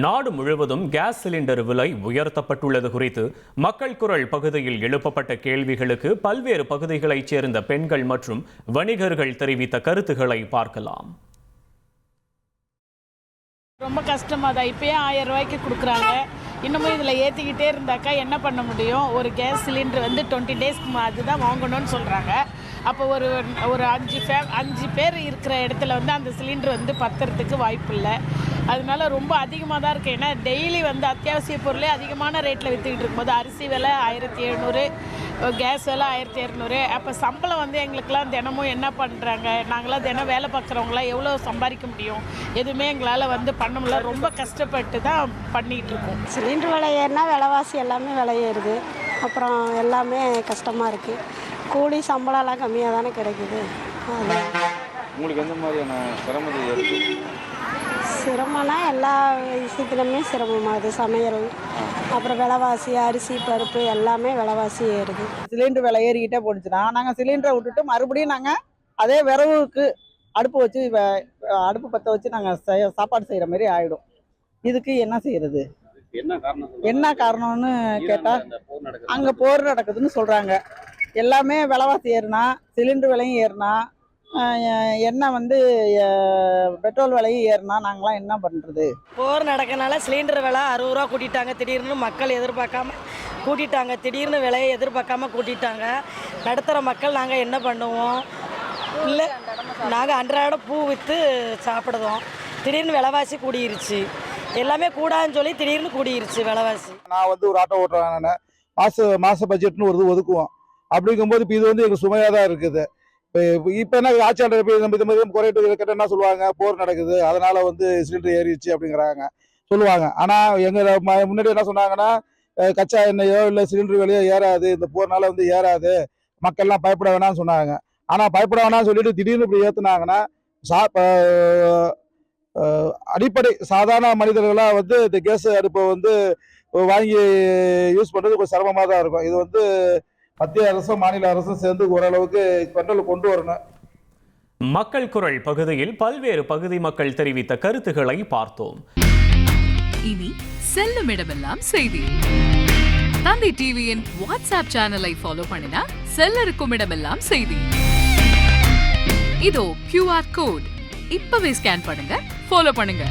நாடு முழுவதும் gas cylinder விலை உயர்த்தப்பட்டுள்ளது குறித்து மக்கள் குரல் பகுதியில் எழுப்பப்பட்ட கேள்விகளுக்கு பல்வேறு பகுதிகளைச் சேர்ந்த பெண்கள் மற்றும் வணிகர்கள் தெரிவித்த கருத்துக்களை பார்க்கலாம். ரொம்ப கஷ்டமாக தான். இப்போயே 1000 ரூபாய்க்கு கொடுக்குறாங்க. இன்னமும் இதில் ஏற்றிக்கிட்டே இருந்தாக்கா என்ன பண்ண முடியும்? ஒரு கேஸ் சிலிண்டர் 20 டேஸ்க்கு அதுதான் வாங்கணும்னு சொல்கிறாங்க. அப்போ ஒரு 5 பேர் இருக்கிற இடத்துல அந்த சிலிண்டர் பத்துறதுக்கு வாய்ப்பு இல்லை. அதனால ரொம்ப அதிகமாக தான் இருக்குது. ஏன்னா டெய்லி அத்தியாவசிய பொருளே அதிகமான ரேட்டில் விற்றுக்கிட்டு இருக்கும்போது அரிசி விலை 1700, கேஸ் விலை 1200. அப்போ சம்பளம் எங்களுக்கெல்லாம் தினமும் என்ன பண்ணுறாங்க? நாங்களாம் தினம் வேலை பார்க்குறவங்களாம் எவ்வளோ சம்பாதிக்க முடியும்? எதுவுமே எங்களால் பண்ண முடியல. ரொம்ப கஷ்டப்பட்டு தான் பண்ணிகிட்டு இருக்கோம். சிலிண்டர் விலை ஏறினா விலைவாசி எல்லாமே விலை ஏறுது. அப்புறம் எல்லாமே கஷ்டமாக இருக்குது. கூலி சம்பளம்லாம் கம்மியாக தானே கிடைக்குது. உங்களுக்கு எந்த மாதிரியான சிரமங்கள் சிரமம்னா எல்லா விஷயத்துலையுமே சிரமமாகுது. சமையல், அப்புறம் விலைவாசி, அரிசி, பருப்பு எல்லாமே விலைவாசி ஏறுது. சிலிண்டர் விலை ஏறிக்கிட்டே போணுச்சுன்னா நாங்கள் சிலிண்டரை விட்டுட்டு மறுபடியும் நாங்கள் அதே விறகுக்கு அடுப்பு வச்சு அடுப்பு பற்ற வச்சு நாங்கள் சாப்பாடு செய்கிற மாதிரி ஆகிடும். இதுக்கு என்ன செய்யறது? என்ன காரணம்னு கேட்டால் அங்கே போர் நடக்குதுன்னு சொல்கிறாங்க. எல்லாமே விலைவாசி ஏறுனா, சிலிண்டர் விலையும் ஏறுனா, எண்ணெய் பெட்ரோல் விலையும் ஏறுனா நாங்களாம் என்ன பண்ணுறது? போர் நடக்கனால சிலிண்டர் விலை 60 ரூபா கூட்டிட்டாங்க. திடீர்னு மக்கள் எதிர்பார்க்காம கூட்டிட்டாங்க. திடீர்னு விலையை எதிர்பார்க்காம கூட்டிட்டாங்க. நடுத்தர மக்கள் நாங்கள் என்ன பண்ணுவோம்? இல்லை, நாங்கள் அன்றாடம் பூ விற்று சாப்பிடுவோம். திடீர்னு விலைவாசி கூடிருச்சு. எல்லாமே கூடாதுன்னு சொல்லி திடீர்னு கூடிருச்சு விலைவாசி. நான் ஒரு ஆட்டோ ஓட்டுறேன். நான் மாச பட்ஜெட்னு ஒரு ஒதுக்குவோம். அப்படிங்கும்போது இப்போ இது எங்களுக்கு சுமையாக தான் இருக்குது. இப்போ என்ன ஆட்சியாளர் போய் நம்ம இது மாதிரி குறைட்டு கேட்டால் என்ன சொல்லுவாங்க? போர் நடக்குது, அதனால சிலிண்டர் ஏறிடுச்சு அப்படிங்கிறாங்க சொல்லுவாங்க. ஆனால் எங்கள் முன்னாடி என்ன சொன்னாங்கன்னா, கச்சா எண்ணெயோ இல்லை சிலிண்டர் விலையோ ஏறாது, இந்த போர்னால ஏறாது, மக்கள்லாம் பயப்பட வேணாம்னு சொன்னாங்க. ஆனால் பயப்பட வேணாம்னு சொல்லிட்டு திடீர்னு இப்படி ஏற்றுனாங்கன்னா அடிப்படை சாதாரண மனிதர்களாக இந்த கேஸ் அடுப்பை வாங்கி யூஸ் பண்ணுறது கொஞ்சம் சிரமமாக தான் இருக்கும். இது மத்திய அரசும் மாநில அரசும் சேர்ந்து ஓரளவுக்கு கண்ட்ரோல் கொண்டு வரணும். மக்கள் குரல் பகுதியில் பல்வேறு பகுதி மக்கள் தெரிவித்த கருத்துக்களை பார்த்தோம். இனி செல்லும் இடமெல்லாம் செய்தி. தந்தி டிவியின் வாட்ஸ்அப் சேனலை ஃபாலோ பண்ணினா செல்ல இருக்கும் இடமெல்லாம் செய்தி. இதோ QR கோட் இப்பவே ஸ்கேன் பண்ணுங்க, ஃபாலோ பண்ணுங்க.